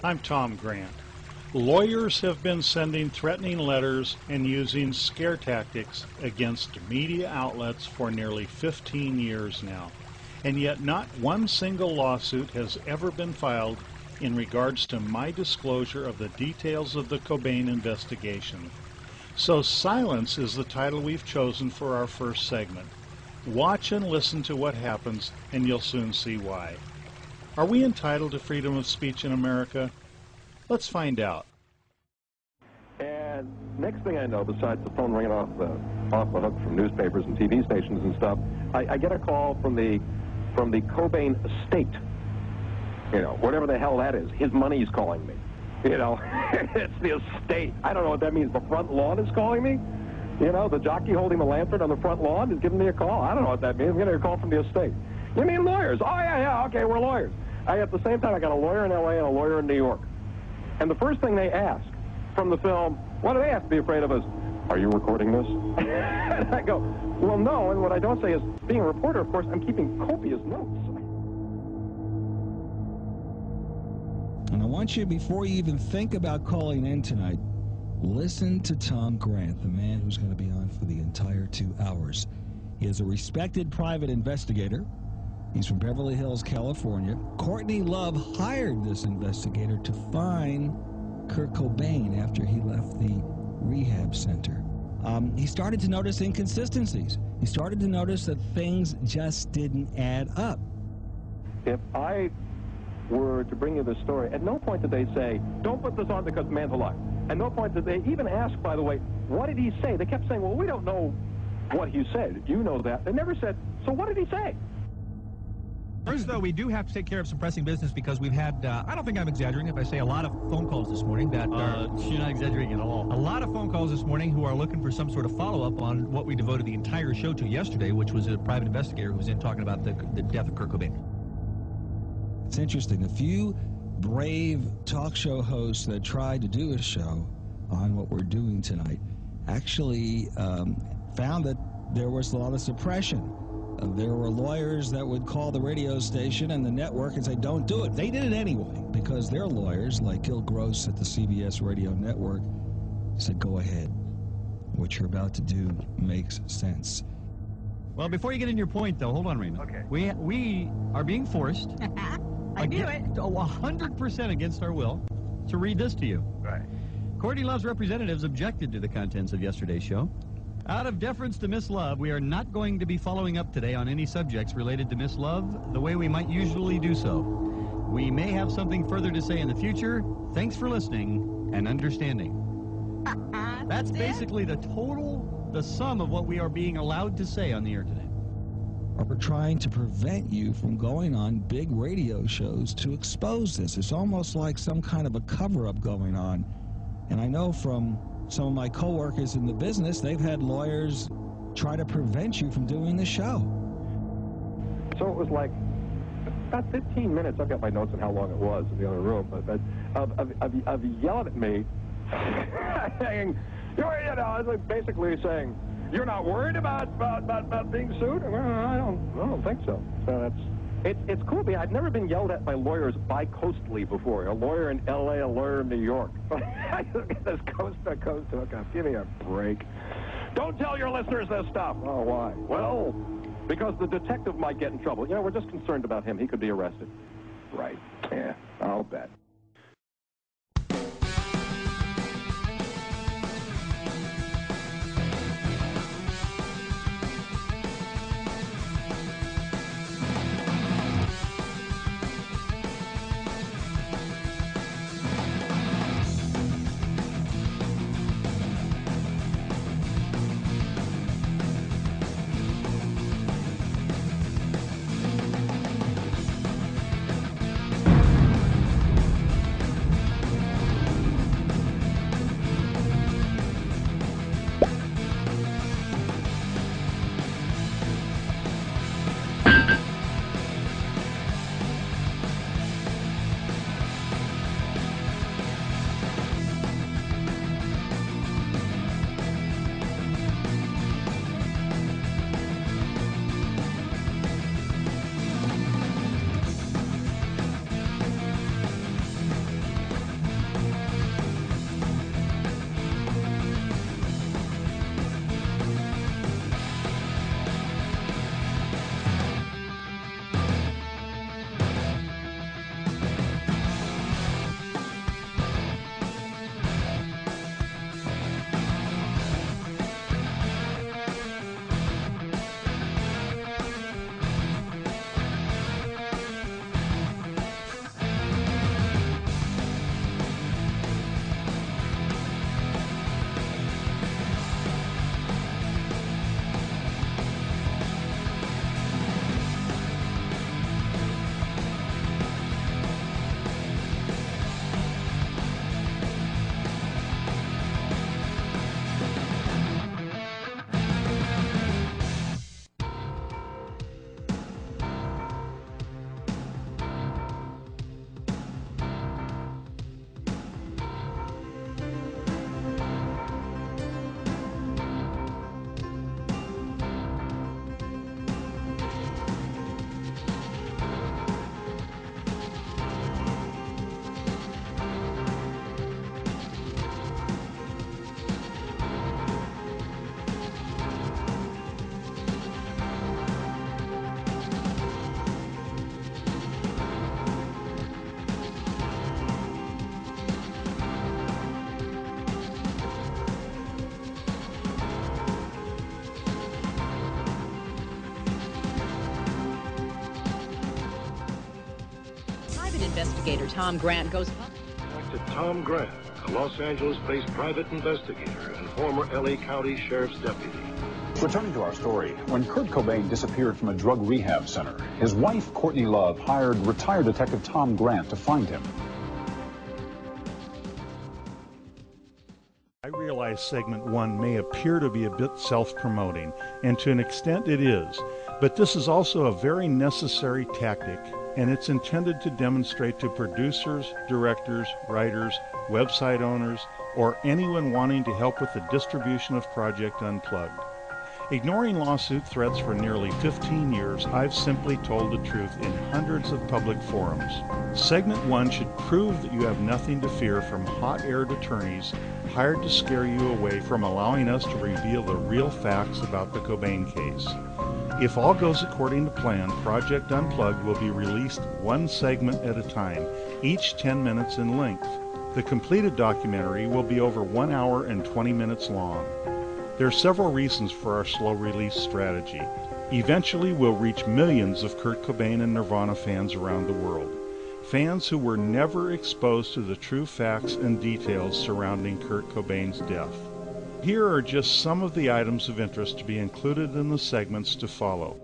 I'm Tom Grant. Lawyers have been sending threatening letters and using scare tactics against media outlets for nearly 15 years now, and yet not one single lawsuit has ever been filed in regards to my disclosure of the details of the Cobain investigation. So silence is the title we've chosen for our first segment. Watch and listen to what happens, and you'll soon see why. Are we entitled to freedom of speech in America? Let's find out. And next thing I know, besides the phone ringing off the hook from newspapers and TV stations and stuff, I get a call from the Cobain estate. You know, whatever the hell that is. His money's calling me. You know, it's the estate. I don't know what that means. The front lawn is calling me? You know, the jockey holding the lantern on the front lawn is giving me a call. I don't know what that means. I'm getting a call from the estate. You mean lawyers? Oh, yeah, okay, we're lawyers. At the same time, I got a lawyer in L.A. and a lawyer in New York. And the first thing they ask from the film, what do they have to be afraid of is, are you recording this? And I go, well, no. And what I don't say is, being a reporter, of course, I'm keeping copious notes. And I want you, before you even think about calling in tonight, listen to Tom Grant, the man who's going to be on for the entire 2 hours. He is a respected private investigator. He's from Beverly Hills, California. Courtney Love hired this investigator to find Kurt Cobain after he left the rehab center. He started to notice inconsistencies. He started to notice that things just didn't add up. If I were to bring you this story, at no point did they say, don't put this on because the man's alive. At no point did they even ask, by the way, what did he say? They kept saying, well, we don't know what he said. You know that. They never said, so what did he say? First, though, we do have to take care of some pressing business because we've had, I don't think I'm exaggerating if I say a lot of phone calls this morning that you're not exaggerating at all. A lot of phone calls this morning who are looking for some sort of follow-up on what we devoted the entire show to yesterday, which was a private investigator who was in talking about the death of Kurt Cobain. It's interesting. A few brave talk show hosts that tried to do a show on what we're doing tonight actually found that there was a lot of suppression. There were lawyers that would call the radio station and the network and say, don't do it. They did it anyway because their lawyers, like Gil Gross at the CBS radio network, said, go ahead. What you're about to do makes sense. Well, before you get into your point, though, hold on, Raymond. Okay. We are being forced, I knew it. 100% against our will, to read this to you. Right. Courtney Love's representatives objected to the contents of yesterday's show. Out of deference to Miss Love, we are not going to be following up today on any subjects related to Miss Love the way we might usually do so. We may have something further to say in the future. Thanks for listening and understanding. That's basically the sum of what we are being allowed to say on the air today. We're trying to prevent you from going on big radio shows to expose this. It's almost like some kind of a cover-up going on. And I know from some of my coworkers in the business, they've had lawyers try to prevent you from doing the show. So it was like about 15 minutes. I've got my notes on how long it was in the other room, but of yelling at me, saying, you know, like basically saying, you're not worried about being sued? Well, I don't think so. So it's cool. I've never been yelled at by lawyers bi-coastally before. A lawyer in L.A., a lawyer in New York. This coast-to-coast hookup. Give me a break. Don't tell your listeners this stuff. Oh, why? Well, because the detective might get in trouble. You know, we're just concerned about him. He could be arrested. Right. Yeah, I'll bet. Investigator Tom Grant goes public. To Tom Grant, a Los Angeles-based private investigator and former L.A. County Sheriff's deputy. Returning to our story, when Kurt Cobain disappeared from a drug rehab center, his wife, Courtney Love, hired retired detective Tom Grant to find him. I realize segment 1 may appear to be a bit self-promoting, and to an extent it is, but this is also a very necessary tactic, and it's intended to demonstrate to producers, directors, writers, website owners, or anyone wanting to help with the distribution of Project Unplugged. Ignoring lawsuit threats for nearly 15 years, I've simply told the truth in hundreds of public forums. Segment 1 should prove that you have nothing to fear from hot-aired attorneys hired to scare you away from allowing us to reveal the real facts about the Cobain case. If all goes according to plan, Project Unplugged will be released one segment at a time, each 10 minutes in length. The completed documentary will be over 1 hour and 20 minutes long. There are several reasons for our slow release strategy. Eventually, we'll reach millions of Kurt Cobain and Nirvana fans around the world. Fans who were never exposed to the true facts and details surrounding Kurt Cobain's death. Here are just some of the items of interest to be included in the segments to follow.